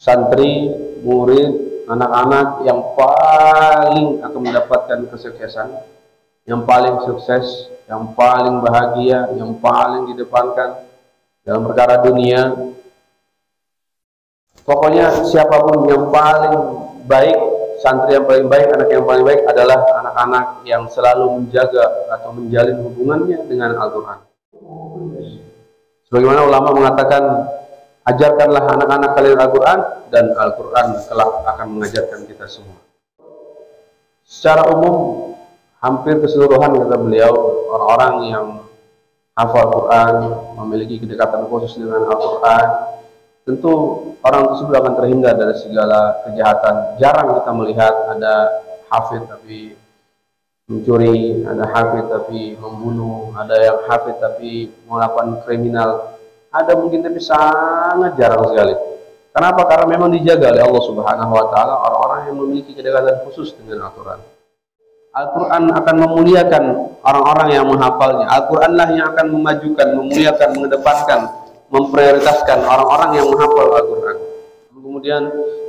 santri, murid, anak-anak yang paling akan mendapatkan kesuksesan, yang paling sukses, yang paling bahagia, yang paling didepankan dalam perkara dunia. Pokoknya siapapun yang paling baik, santri yang paling baik, anak yang paling baik adalah anak-anak yang selalu menjaga atau menjalin hubungannya dengan Al-Quran. Sebagaimana ulama mengatakan, ajarkanlah anak-anak kalian Al-Quran, dan Al-Quran kelak akan mengajarkan kita semua. Secara umum, hampir keseluruhan kata beliau, orang-orang yang hafal Al-Quran, memiliki kedekatan khusus dengan Al-Quran, tentu orang tersebut akan terhindar dari segala kejahatan. Jarang kita melihat ada hafid tapi mencuri, ada hafid tapi membunuh, ada yang hafid tapi melakukan kriminal. Ada mungkin tapi sangat jarang sekali. Kenapa? Karena memang dijaga oleh Allah Subhanahu wa taala orang-orang yang memiliki kedekatan khusus dengan Al-Quran. Al-Quran akan memuliakan orang-orang yang menghafalnya. Al-Quranlah yang akan memajukan, memuliakan, mengedepankan, memprioritaskan orang-orang yang menghafal Al-Quran. Kemudian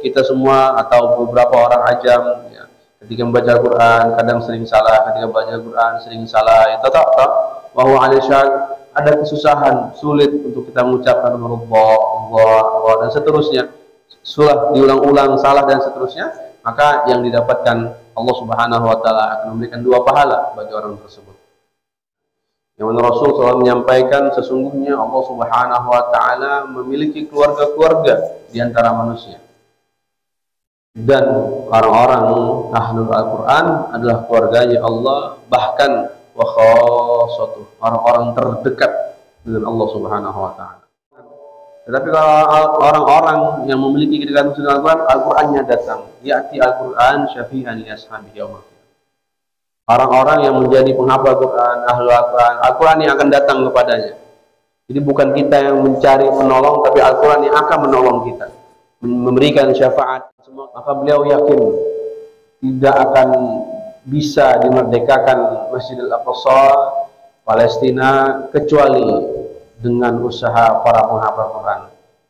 kita semua atau beberapa orang ajam ya, ketika membaca Al-Quran kadang sering salah, ketika membaca Al-Quran sering salah, ya, tetap bahwa ada kesusahan, sulit untuk kita mengucapkan Allah, dan seterusnya, sulah diulang-ulang salah dan seterusnya, maka yang didapatkan Allah Subhanahu wa taala akan memberikan 2 pahala bagi orang tersebut. Yang mana Rasul SAW menyampaikan sesungguhnya Allah Subhanahu wa taala memiliki keluarga-keluarga di antara manusia. Dan orang-orang ahlul Al-Quran adalah keluarganya Allah, bahkan wa khassatuh, orang-orang terdekat dengan Allah Subhanahu wa taala. Tetapi kalau orang-orang yang memiliki kedekatan dengan Al-Quran, Al-Qurannya datang. Ya'ti Al-Quran syafi'an li ashabihi yaumil qiyamah. Orang-orang yang menjadi penghafal Al-Quran, ahlul Al-Quran, Al-Quran yang akan datang kepadanya. Jadi bukan kita yang mencari penolong, tapi Al-Quran yang akan menolong kita, memberikan syafaat. Maka beliau yakin tidak akan bisa dimerdekakan Masjidil Aqsa Palestina kecuali dengan usaha para penghafal Quran,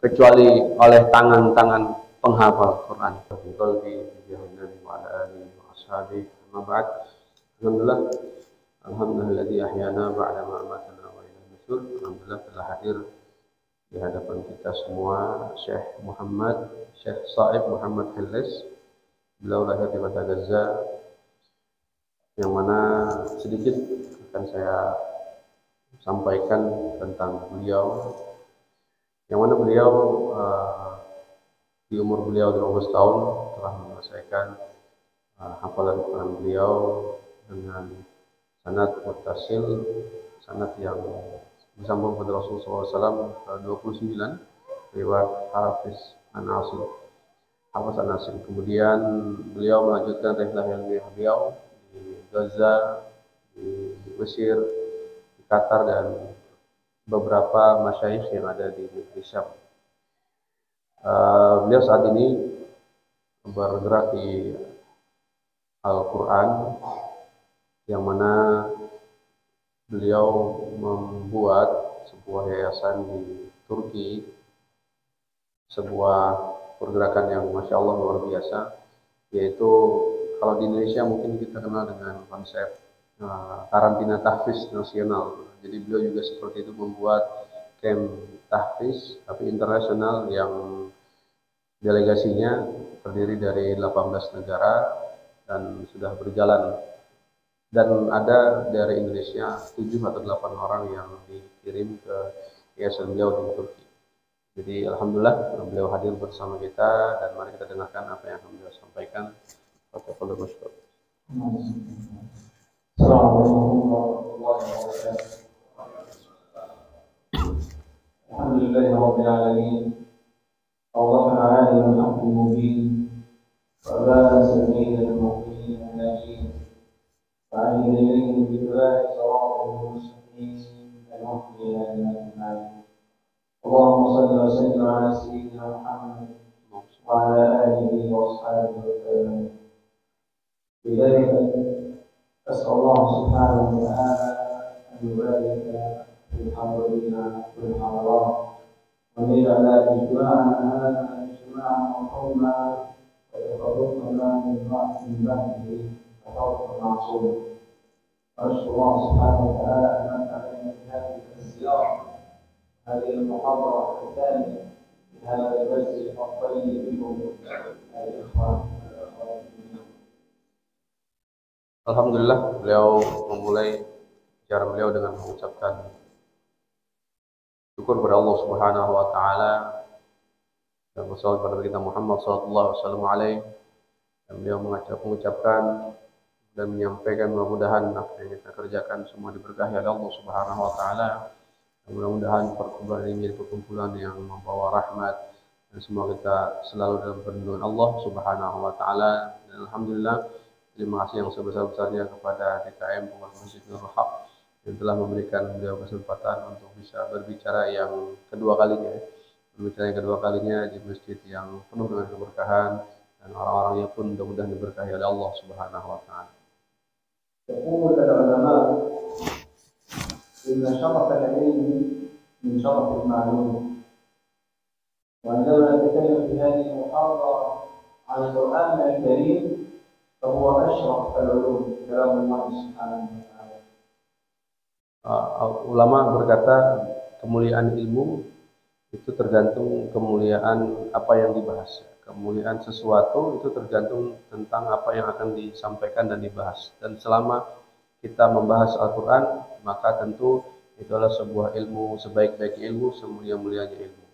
kecuali oleh tangan-tangan penghafal Quran. Alhamdulilladzi ahyana ba'da ma amatana wa ilaihi nusyur. Alhamdulillah telah hadir di hadapan kita semua Syekh Sa'ib Muhammad Hillis. Beliau lahir di kota Gaza, yang mana sedikit akan saya sampaikan tentang beliau, yang mana beliau di umur beliau 12 tahun telah menyelesaikan hafalan Quran beliau dengan sanad muttasil, sanad yang disambung pada Rasulullah SAW 29 riwayat Hafiz An-Asim. Kemudian beliau melanjutkan rihlah ilmiah beliau di Gaza, di Mesir, di Qatar, dan beberapa masyayikh yang ada di negeri Syam. Beliau saat ini bergerak di Al-Quran, yang mana beliau membuat sebuah yayasan di Turki, sebuah pergerakan yang Masya Allah luar biasa, yaitu kalau di Indonesia mungkin kita kenal dengan konsep karantina tahfiz nasional. Jadi beliau juga seperti itu, membuat camp tahfiz tapi internasional yang delegasinya terdiri dari 18 negara dan sudah berjalan, dan ada dari Indonesia 7 atau 8 orang yang dikirim ke yayasan beliau di Turki. Jadi alhamdulillah beliau hadir bersama kita, dan mari kita dengarkan apa yang akan beliau sampaikan. Assalamualaikum warahmatullahi wabarakatuh. Alhamdulillahirabbil alamin. Allahumma a'inna al-haqqi mubin wa la sabila al-mu'minin al-najin. Fa'in ilayhim billahi sawa'ul mustaqim al-mu'min al-najin. Allahumma salli wa sallim ala sayyidina Muhammad wa ala alihi wa ashabihi wa sallam. بذلك أسأل الله سبحانه وتعالى أن يبارك في الحاضرين والحاضرات، وأن يجعل إجماعنا هذا إجماعا وقوما وتفرقنا من بعده تفرقا معصوما. ونشكر الله سبحانه وتعالى أن من علينا بهذه الزيارة هذه المحاضرة الثانية في هذا المسجد الطيب بكم الإخوان. Alhamdulillah, beliau memulai bicara beliau dengan mengucapkan syukur kepada Allah Subhanahu wa taala dan bersalawat kepada kita Muhammad sallallahu alaihi wasallam. Dan beliau mengucapkan dan menyampaikan mudah-mudahan apa yang kita kerjakan semua diberkahi oleh Allah Subhanahu wa taala. Mudah-mudahan perkumpulan ini menjadi perkumpulan yang membawa rahmat dan semua kita selalu dalam perlindungan Allah Subhanahu wa taala. Dan alhamdulillah, terima kasih yang sebesar-besarnya kepada DKM Pengurus Masjid Nurul Haq yang telah memberikan beliau kesempatan untuk bisa berbicara yang kedua kalinya di masjid yang penuh dengan keberkahan, dan orang-orangnya pun mudah-mudahan diberkahi oleh Allah Subhanahu wa taala. يقول العلماء إن شرف العلم من شرف المعلوم. وعندما نتكلم في هذه المحاضرة عن القرآن الكريم فهو أشرف العلوم كلام الله سبحانه وتعالى. Ulama berkata kemuliaan ilmu itu tergantung kemuliaan apa yang dibahas. Kemuliaan sesuatu itu tergantung tentang apa yang akan disampaikan dan dibahas. Dan selama kita membahas Al-Quran, maka tentu itu adalah sebuah ilmu, sebaik-baik ilmu, semulia-mulianya ilmu.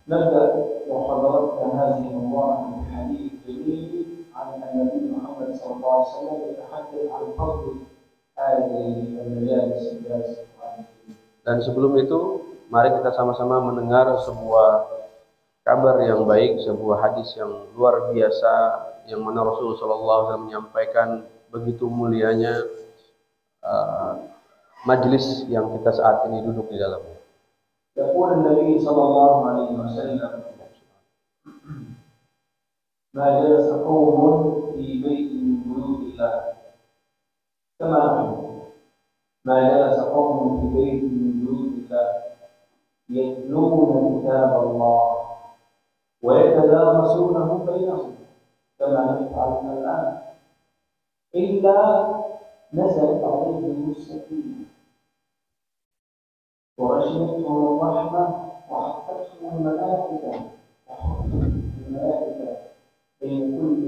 نبدأ محاضرتنا هذه المباركة بحديث جميل عن النبي محمد صلى الله عليه وسلم يتحدث عن فضل هذه المجالس الجالسة. Dan sebelum itu, mari kita sama-sama mendengar sebuah kabar yang baik, sebuah hadis yang luar biasa yang mana Rasulullah SAW menyampaikan begitu mulianya majlis yang kita saat ini duduk di dalamnya. يقول النبي صلى الله عليه وسلم ما جلس قوم في بيت من بيوت الله كما نحن ما جلس قوم في بيت من بيوت الله يتلون كتاب الله ويتدارسونه بينهم كما نفعل الآن إلا نزلت عليهم السكينة وغشيتهم الرحمة وحفتهم الملائكة بين كل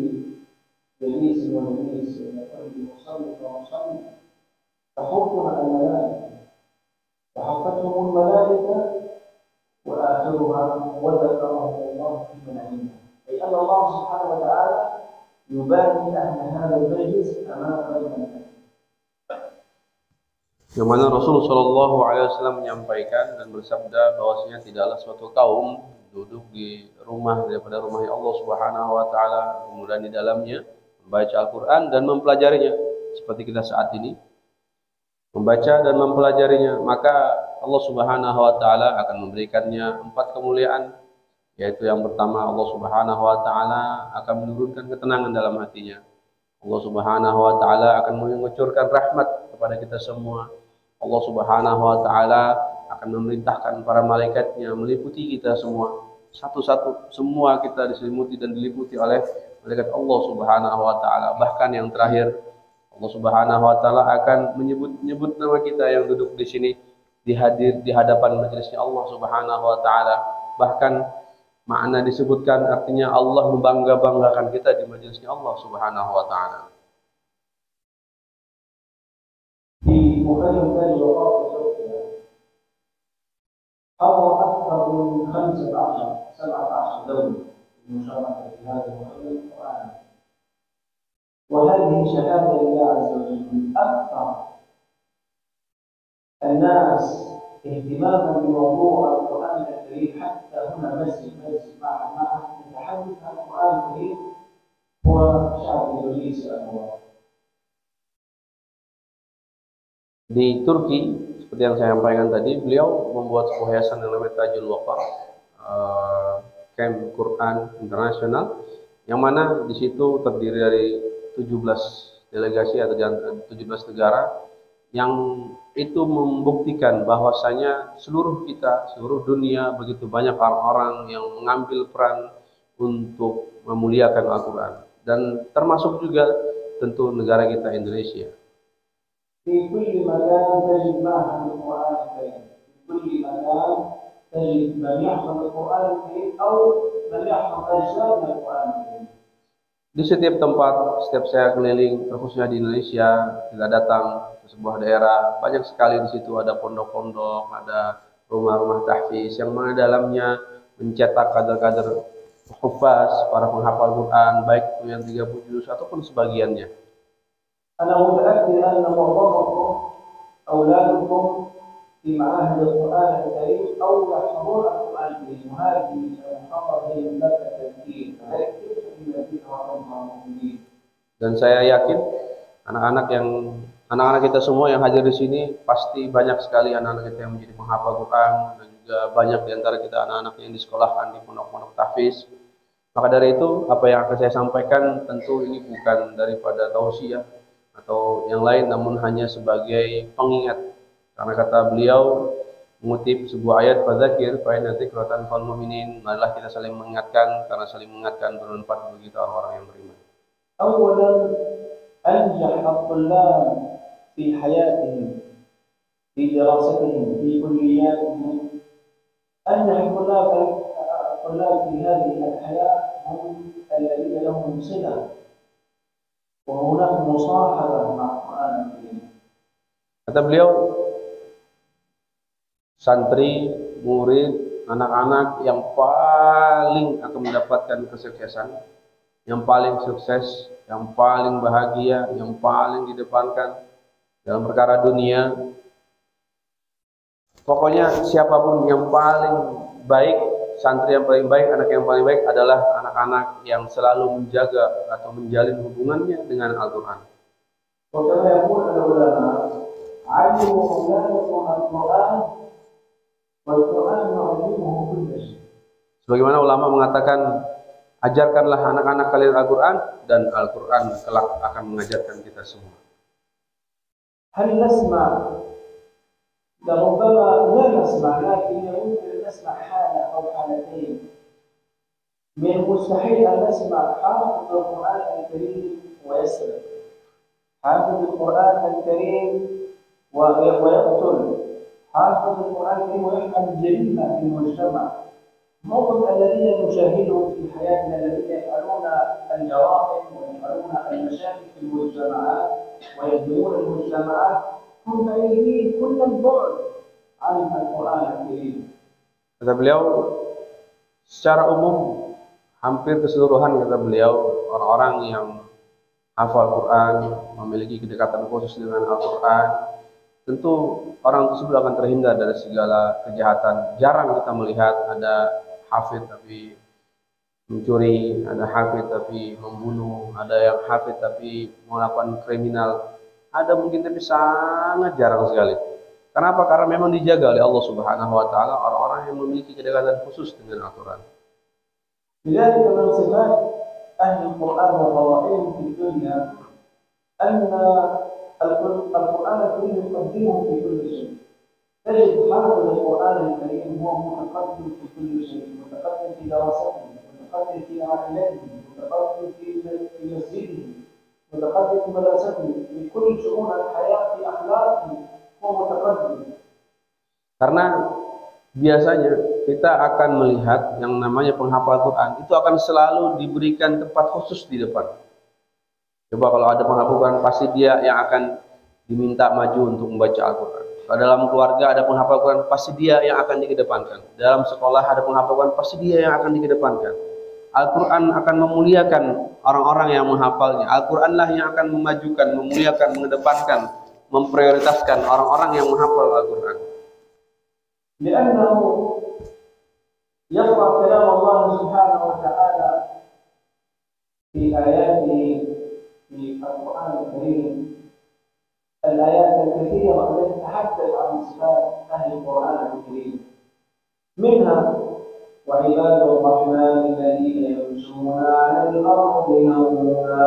جليس وجليس بين كل مصلي ومصلي تحفها الملائكة وحفتهم الملائكة وآخرها وذكرهم الله في من عنده. أي أن الله سبحانه وتعالى يبارك أهل هذا المجلس أمام الملائكة. Yang mana Rasulullah SAW menyampaikan dan bersabda bahwasanya tidaklah suatu kaum duduk di rumah daripada rumah Allah Subhanahu wa taala, kemudian di dalamnya membaca Al-Qur'an dan mempelajarinya seperti kita saat ini membaca dan mempelajarinya, maka Allah Subhanahu wa taala akan memberikannya 4 kemuliaan, yaitu yang pertama, Allah Subhanahu wa taala akan menurunkan ketenangan dalam hatinya. Allah Subhanahu wa taala akan mengucurkan rahmat kepada kita semua. Allah Subhanahu wa taala akan memerintahkan para malaikatnya meliputi kita semua. Satu-satu semua kita diselimuti dan diliputi oleh malaikat Allah Subhanahu wa taala. Bahkan yang terakhir, Allah Subhanahu wa taala akan menyebut nama kita yang duduk di sini di hadapan majelisnya Allah Subhanahu wa taala. Bahkan makna disebutkan artinya Allah membangga-banggakan kita di majelisnya Allah Subhanahu wa taala. في مخيم ثاني وقات تركيا حضر أكثر من 17 دولة المشاركة في هذا المخيم القرآني. وهذه شهادة لله عز وجل من أكثر الناس اهتماما بموضوع القرآن الكريم. حتى هنا مسجد معهد نتحدث عن القرآن الكريم هو شعب إندونيسيا الأنوار. Di Turki, seperti yang saya sampaikan tadi, beliau membuat sebuah yayasan yang namanya Tajul Waqar, Camp Quran Internasional, yang mana di situ terdiri dari 17 delegasi atau 17 negara yang itu membuktikan bahwasanya seluruh kita, seluruh dunia, begitu banyak orang-orang yang mengambil peran untuk memuliakan Al-Quran, dan termasuk juga tentu negara kita Indonesia. في كل مكان تجد معهد القرآن الكريم، في كل مكان تجد من يحفظ القرآن الكريم أو من يحفظ أجزاء من القرآن الكريم. Di setiap tempat, setiap saya keliling, khususnya di Indonesia, kita datang ke sebuah daerah, banyak sekali di situ ada pondok-pondok, ada rumah-rumah tahfiz yang mana dalamnya mencetak kader-kader hufaz, para penghafal Quran, baik itu yang 30 juz ataupun sebagiannya. أنا متأكد أن معظمكم أولادكم في معاهد القرآن الكريم أو يحفظون القرآن الكريم، وهذه المحافظة هي من باب التذكير، فذكر الذين هم مؤمنين. Dan saya yakin anak-anak kita semua yang hadir di sini pasti banyak sekali anak-anak kita yang menjadi penghafal Quran, dan juga banyak di antara kita anak-anak yang disekolahkan di pondok-pondok tahfiz. Maka dari itu, apa yang akan saya sampaikan tentu ini bukan daripada tausiah atau yang lain, namun hanya sebagai pengingat. Karena kata beliau mengutip sebuah ayat, fadzakir fa inna dzikra tanfa'ul mu'minin, marilah kita saling mengingatkan, karena saling mengingatkan bermanfaat bagi kita orang-orang yang beriman. أولا أنجح الطلاب في حياتهم، في دراستهم، في كلياتهم. أنجح الطلاب في هذه الحياة هم الذين لهم صلة وهناك مصاحبة مع القرآن الكريم. Kata beliau, santri, murid, anak-anak yang paling akan mendapatkan kesuksesan, yang paling sukses, yang paling bahagia, yang paling didepankan dalam perkara dunia, pokoknya siapapun yang paling baik, santri yang paling baik, anak yang paling baik adalah anak-anak yang selalu menjaga atau menjalin hubungannya dengan Al-Quran. Sebagaimana ulama mengatakan, ajarkanlah anak-anak kalian Al-Quran, dan Al-Quran kelak akan mengajarkan kita semua. هل نسمع؟ لربما لا نسمع، لكن يمكن أن نسمع حالة أو حالتين. من المستحيل أن نسمع حافظ القرآن الكريم ويسرق، حافظ القرآن الكريم ويقتل، حافظ القرآن الكريم ويفعل جريمة في المجتمع. معظم الذين نشاهدهم في حياتنا الذين يفعلون الجرائم ويفعلون المشاكل في المجتمعات ويهدمون المجتمعات هم بعيدين كل البعد عن القرآن الكريم. Kata beliau, secara umum hampir keseluruhan, kata beliau, orang-orang yang hafal Quran, memiliki kedekatan khusus dengan Al-Quran, tentu orang tersebut akan terhindar dari segala kejahatan. Jarang kita melihat ada hafid tapi mencuri, ada hafid tapi membunuh, ada yang hafid tapi melakukan kriminal. Ada mungkin, tapi sangat jarang sekali. Kenapa? Karena memang dijaga oleh Allah Subhanahu wa taala orang-orang yang memiliki kedekatan khusus dengan Al-Quran. لذلك من صفات أهل القرآن وفضائلهم في الدنيا أن القرآن الكريم يقدمهم في كل شيء. تجد حافظ القرآن الكريم هو متقدم في كل شيء، متقدم في دراسته، متقدم في عائلته، متقدم في مسجده، متقدم في مدرسته، في كل شؤون الحياة، في أخلاقه هو متقدم. Karena biasanya kita akan melihat yang namanya penghafal Quran itu akan selalu diberikan tempat khusus di depan. Coba kalau ada penghafal Quran, pasti dia yang akan diminta maju untuk membaca Al-Quran. Kalau dalam keluarga ada penghafal Quran, pasti dia yang akan dikedepankan. Dalam sekolah ada penghafal Quran, pasti dia yang akan dikedepankan. Al-Quran akan memuliakan orang-orang yang menghafalnya. Al-Quranlah yang akan memajukan, memuliakan, mengedepankan, memprioritaskan orang-orang yang menghafal Al-Quran. لأنه يقرأ كلام الله سبحانه وتعالى في آياته في القرآن الكريم، الآيات الكثيرة التي تتحدث عن صفات أهل القرآن الكريم، منها وعباد الرحمن الذين يمشون على الأرض هونا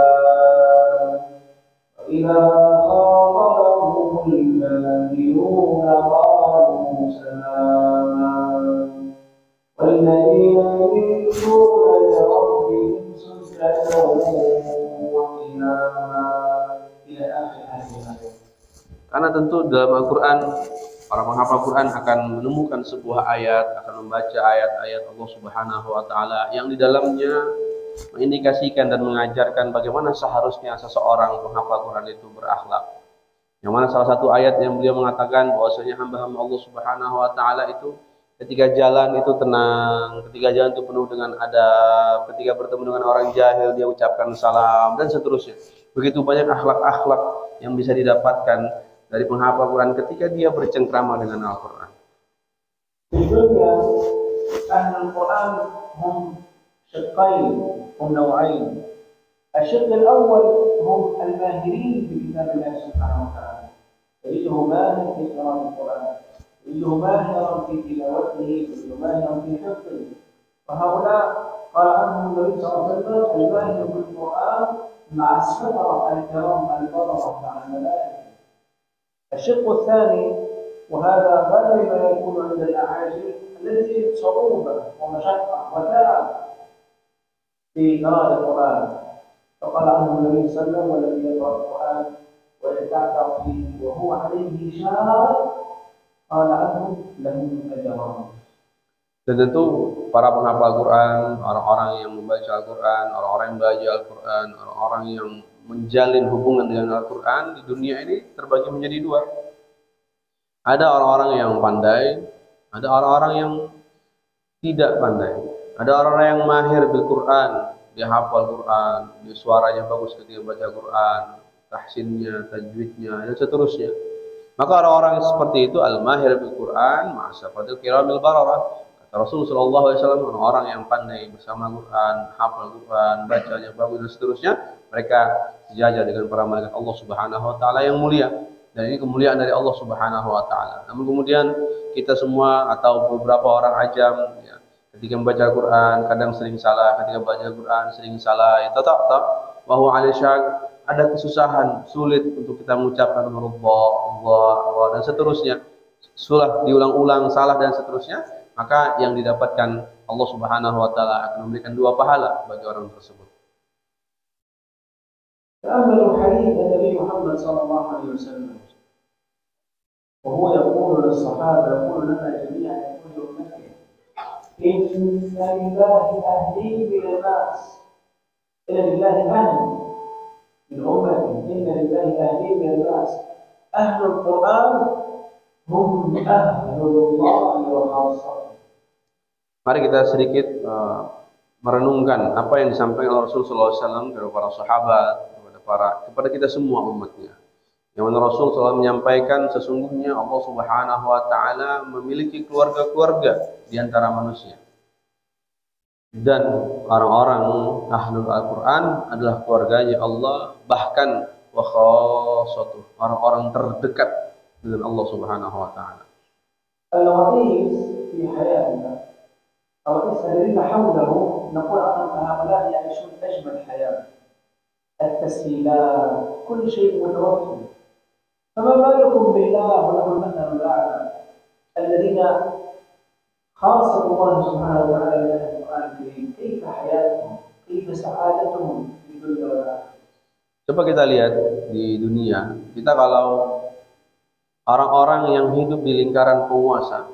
وإذا خاطبهم الكافرون قالوا سلاما والذين يبيتون لربهم سجدا وقياما إلى آخر هذه الآية. Karena tentu dalam Al-Quran, para penghafal Quran akan menemukan sebuah ayat, akan membaca ayat-ayat Allah Subhanahu wa Ta'ala yang di dalamnya mengindikasikan dan mengajarkan bagaimana seharusnya seseorang penghafal Quran itu berakhlak. Yang mana salah satu ayat yang beliau mengatakan bahwasanya hamba-hamba Allah Subhanahu wa Ta'ala itu ketika jalan itu tenang, ketika jalan itu penuh dengan adab, ketika bertemu dengan orang jahil dia ucapkan salam dan seterusnya. Begitu banyak akhlak-akhlak yang bisa didapatkan dari penghafal Quran ketika dia bercengkrama dengan Al-Quran. Tentunya Ahlul Quran hum شقين هم نوعين. الشق الأول هم الماهرين بكتاب الله سبحانه وتعالى، تجده ماهر في قراءة القرآن، تجده ماهرا في تلاوته، تجده ماهرا في حفظه، وهؤلاء قال عنهم النبي صلى الله عليه وسلم الماهر بالقرآن مع السفرة الكرام البررة مع الملائكة. الشق الثاني وهذا غالبا يكون عند الأعاجم الذي صعوبة ومشقة وتعب في قراءة القرآن، فقال عنه النبي صلى الله عليه وسلم والذي يقرأ القرآن ويتعتع فيه وهو عليه شاق قال عنه له أجران. Dan tentu para penghafal Quran, orang-orang yang membaca Al-Quran, orang-orang yang belajar Al-Quran, orang-orang yang menjalin hubungan dengan Al-Quran di dunia ini terbagi menjadi dua. Ada orang-orang yang pandai, ada orang-orang yang tidak pandai. Ada orang-orang yang mahir bil Quran, dia hafal Quran, dia suaranya bagus ketika baca Quran, tahsinnya, tajwidnya, dan seterusnya. Maka orang-orang seperti itu al-mahir bil Quran, ma'asafatil kiramil bararah. Kata Rasulullah SAW, orang-orang yang pandai bersama Quran, hafal Quran, bacanya bagus dan seterusnya, mereka sejajar dengan para malaikat Allah Subhanahu wa Ta'ala yang mulia. Dan ini kemuliaan dari Allah Subhanahu wa Ta'ala. Namun kemudian kita semua atau beberapa orang ajam ya, ketika membaca Quran kadang sering salah, ketika baca Quran sering salah, ya tetap bahwa ada kesusahan, sulit untuk kita mengucapkan Allah dan seterusnya. Sulah diulang-ulang salah dan seterusnya, maka yang didapatkan Allah Subhanahu wa Ta'ala akan memberikan dua pahala bagi orang tersebut. تأملوا حديث النبي محمد صلى الله عليه وسلم وهو يقول للصحابة يقول لنا جميعا يقول لأمته إن لله أهلين من الناس، إن لله أهل من أمتي، إن لله أهلين من الناس، أهل القرآن هم أهل الله وخاصته. Mari kita sedikit merenungkan apa yang disampaikan oleh Rasulullah SAW kepada para sahabat, kepada kita semua umatnya. Yang mana Rasul SAW menyampaikan sesungguhnya Allah Subhanahu wa Ta'ala memiliki keluarga-keluarga di antara manusia. Dan orang-orang ahlul Al-Quran adalah keluarganya Allah, bahkan wa khassatuh, orang-orang terdekat dengan Allah Subhanahu wa Ta'ala. الرئيس في حياتنا الرئيس الذين حوله نقول عنهم هؤلاء يعيشون أجمل حياة، التسهيلات، كل شيء متوفر. فما بالكم بالله وله المثل الأعلى الذين خاصة الله سبحانه وتعالى من القرآن الكريم، كيف حياتهم، كيف سعادتهم في الدنيا والآخرة. Coba kita lihat di dunia, kita kalau orang-orang yang hidup di lingkaran penguasa,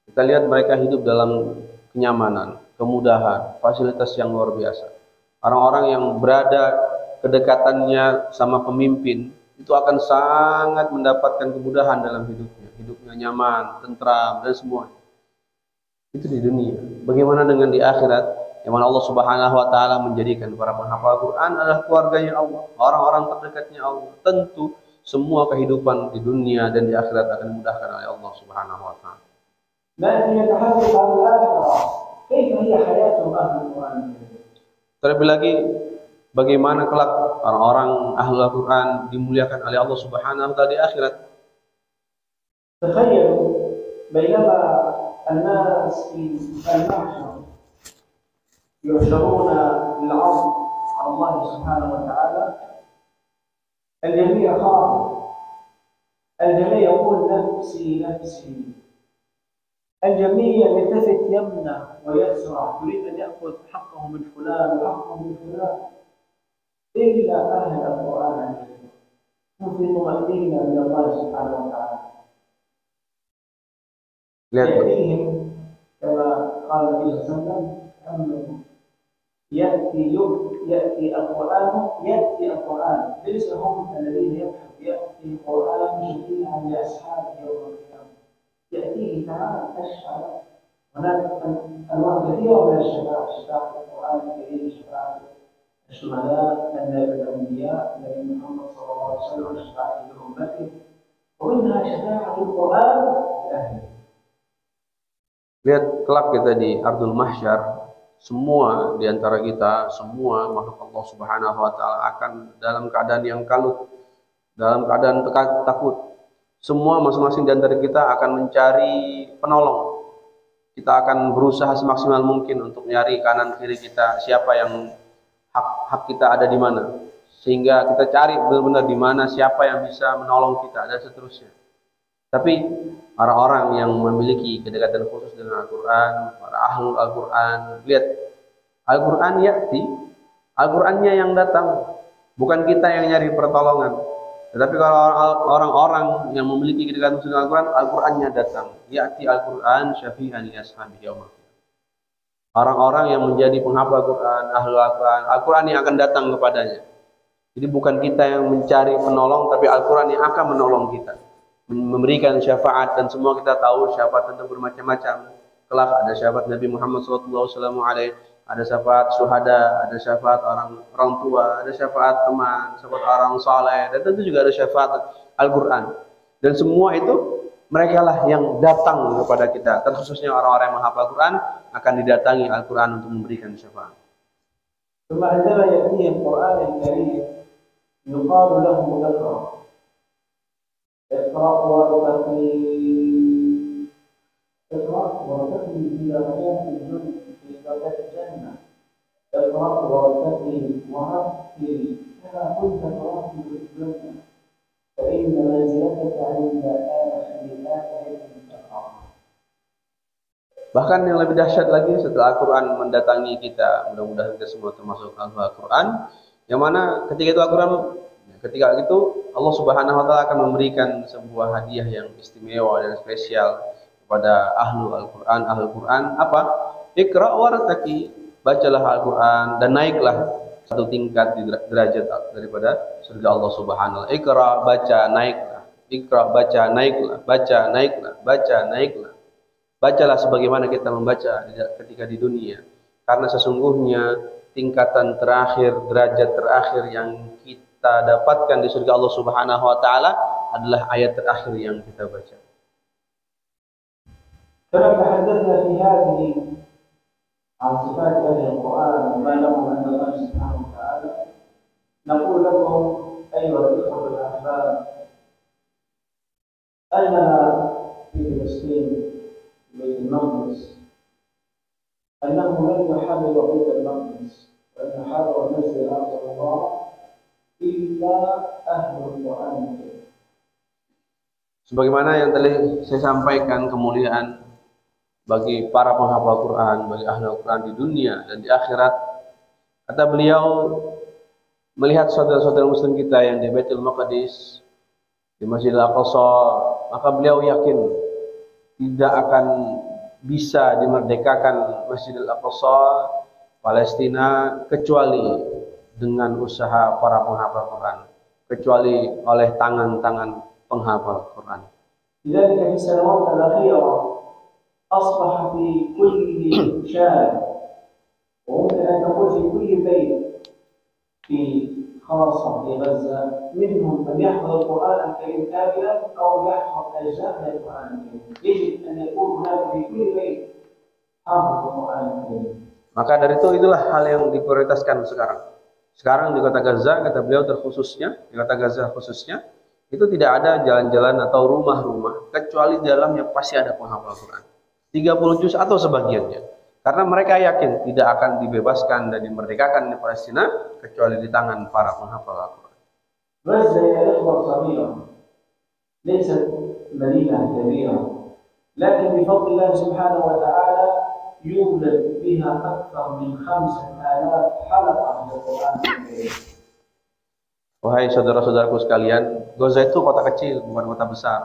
kita lihat mereka hidup dalam kenyamanan, kemudahan, fasilitas yang luar biasa. Orang-orang yang berada kedekatannya sama pemimpin itu akan sangat mendapatkan kemudahan dalam hidupnya nyaman, tentram dan semua. Itu di dunia. Bagaimana dengan di akhirat? Yang mana Allah Subhanahu wa Ta'ala menjadikan para penghafal Quran adalah keluarganya Allah, orang-orang terdekatnya Allah. Tentu semua kehidupan di dunia dan di akhirat akan dimudahkan oleh Allah Subhanahu wa Ta'ala. Terlebih lagi bagaimana kelak orang-orang ahlul Quran dimuliakan oleh Allah Subhanahu wa Ta'ala di akhirat. تخيلوا بينما الناس في المحشر يحشرون للعرض على الله سبحانه وتعالى، الجميع خاف، الجميع يقول نفسي نفسي، الجميع يلتفت يمنه ويسرع يريد أن يأخذ حقه من فلان وحقه من فلان، إلا أهل القرآن الكريم هم في طمأنينة من الله سبحانه وتعالى. يأتيهم كما قال النبي صلى الله عليه وسلم يأتي القرآن ليس هم الذين يبحث، يأتي القرآن شفيعا لأصحابه يوم القيامة، يأتيه تعالى أشهر. هناك أنواع كثيرة من الشفاعة، شفاعة القرآن الكريم، شفاعة الشهداء، الأنبياء، النبي محمد صلى الله عليه وسلم، شفاعة لأمته، ومنها شفاعة القرآن لأهله. Lihat kelak kita di Ardul Mahsyar, semua di antara kita, semua makhluk Allah Subhanahu wa taala akan dalam keadaan yang kalut, dalam keadaan takut. Semua masing-masing di antara kita akan mencari penolong. Kita akan berusaha semaksimal mungkin untuk mencari kanan kiri kita, siapa yang hak kita ada di mana. Sehingga kita cari benar-benar di mana siapa yang bisa menolong kita dan seterusnya. Tapi orang-orang yang memiliki kedekatan khusus dengan Al-Quran, para ahlul Al-Quran, lihat Al-Quran ya'ti, Al-Qurannya yang datang, bukan kita yang nyari pertolongan. Tetapi kalau orang-orang yang memiliki kedekatan khusus dengan Al-Quran, Al-Qurannya datang. Ya'ti Al-Quran syafi'an li ashabihi yaumil qiyamah. Orang-orang yang menjadi penghafal Al-Quran, ahlul Al-Quran, Al-Quran yang akan datang kepadanya. Jadi bukan kita yang mencari penolong, tapi Al-Quran yang akan menolong kita, memberikan syafaat. Dan semua kita tahu syafaat tentu bermacam-macam. Kelak ada syafaat Nabi Muhammad SAW, ada syafaat syuhada, ada syafaat orang tua, ada syafaat teman, syafaat orang saleh, dan tentu juga ada syafaat Al-Quran. Dan semua itu mereka lah yang datang kepada kita, terkhususnya orang-orang yang menghafal Al-Quran akan didatangi Al-Quran untuk memberikan syafaat. ثم عندما يأتيه القرآن الكريم يقال له اقرأ وارتقي في درجات الجنة، في درجات الجنة، اقرأ وارتقي ورتل كما كنت ترتل في الدنيا، فإن منزلتك عند آخر آية تقرأ. Bahkan yang lebih dahsyat lagi setelah Al-Quran mendatangi kita, mudah-mudahan kita semua termasuk Al-Quran, yang mana ketika itu Allah Subhanahu wa taala akan memberikan sebuah hadiah yang istimewa dan spesial kepada ahlul Al-Quran. Ahlul Quran apa? Iqra wartaqi, bacalah Al-Quran dan naiklah satu tingkat di derajat daripada surga Allah Subhanahu wa taala. Iqra, baca, naiklah. Iqra, baca, naiklah. Baca, naiklah. Baca, naiklah. Bacalah sebagaimana kita membaca ketika di dunia. Karena sesungguhnya tingkatan terakhir, derajat terakhir yang kita dapatkan di surga Allah Subhanahu wa taala adalah ayat terakhir yang kita baca. كما تحدثنا في هذه عن صفات أهل القرآن وما لهم عند الله سبحانه وتعالى، نقول لكم أيها الإخوة الأحباب أننا في فلسطين بيت المقدس، أنه لن يحرر بيت المقدس وأن حرر المسجد الأقصى المبارك إلا أهل القرآن الكريم. Sebagaimana yang tadi saya sampaikan, kemuliaan bagi para penghafal Quran, bagi ahli Al-Quran di dunia dan di akhirat. Kata beliau, melihat saudara-saudara muslim kita yang di Baitul Maqdis, di Masjidil Aqsa, maka beliau yakin tidak akan bisa dimerdekakan Masjidil Aqsa Palestina kecuali dengan usaha para penghafal Quran, kecuali oleh tangan-tangan penghafal Quran. لذلك في السنوات الأخيرة أصبح في كل شارع وممكن أن تقول في كل بيت في خاصة في غزة منهم من يحفظ القرآن الكريم كاملا أو يحفظ أجزاء من القرآن الكريم. يجب أن يكون هناك في كل بيت حافظ القرآن الكريم. Maka dari itulah hal yang diprioritaskan sekarang. Sekarang di kota Gaza, kata beliau terkhususnya, di kota Gaza khususnya, itu tidak ada jalan-jalan atau rumah-rumah kecuali di dalamnya pasti ada penghafal Quran. 30 juz atau sebagiannya. Karena mereka yakin tidak akan dibebaskan dan dimerdekakan di Palestina kecuali di tangan para penghafal Al-Quran. غزة يا إخوة صغيرة ليست مدينة كبيرة، لكن بفضل الله سبحانه وتعالى يولد بها أكثر من 5,000 حلقة من القرآن الكريم. Wahai saudara-saudaraku sekalian, Gaza itu kota kecil, bukan kota besar.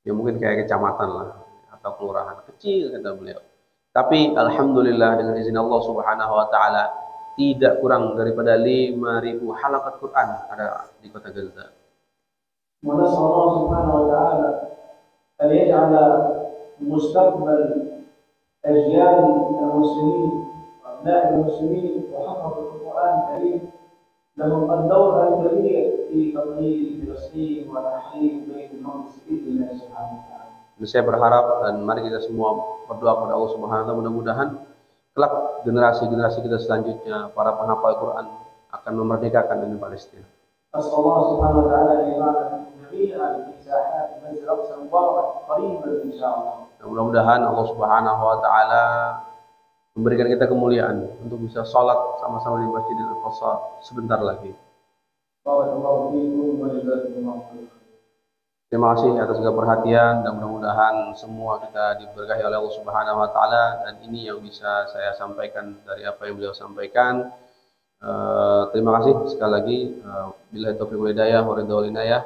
Ya mungkin kayak kecamatan lah atau kelurahan kecil kata beliau. Tapi alhamdulillah dengan izin Allah Subhanahu wa taala tidak kurang daripada 5.000 halakat Quran ada di kota Gaza. ونسأل الله سبحانه وتعالى أن يجعل مستقبل أجيال المسلمين وأبناء المسلمين وحفظ القرآن الكريم لهم الدور الكبير في تطهير فلسطين وتحرير بيت المقدس بإذن الله سبحانه وتعالى. Saya berharap dan mari kita semua berdoa kepada Allah Subhanahu wa taala mudah-mudahan kelak generasi-generasi kita selanjutnya para penghafal Quran akan memerdekakan negeri Palestina. أسأل الله سبحانه وتعالى أن يبارك فيها في ساحات المسجد الأقصى المبارك قريبا إن شاء الله. Mudah-mudahan Allah Subhanahu wa taala memberikan kita kemuliaan untuk bisa sholat sama-sama di Masjidil Aqsa sebentar lagi. Barakallahu fiikum wa jazakumullahu khairan. Terima kasih atas segala perhatian dan mudah-mudahan semua kita diberkahi oleh Allah Subhanahu wa taala, dan ini yang bisa saya sampaikan dari apa yang beliau sampaikan. Terima kasih sekali lagi. Billahi taufiq wal hidayah wa ridha wal inayah.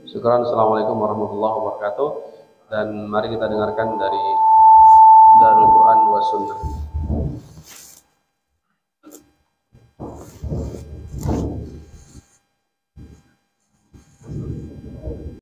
Syukran. Assalamualaikum warahmatullahi wabarakatuh. Dan mari kita dengarkan dari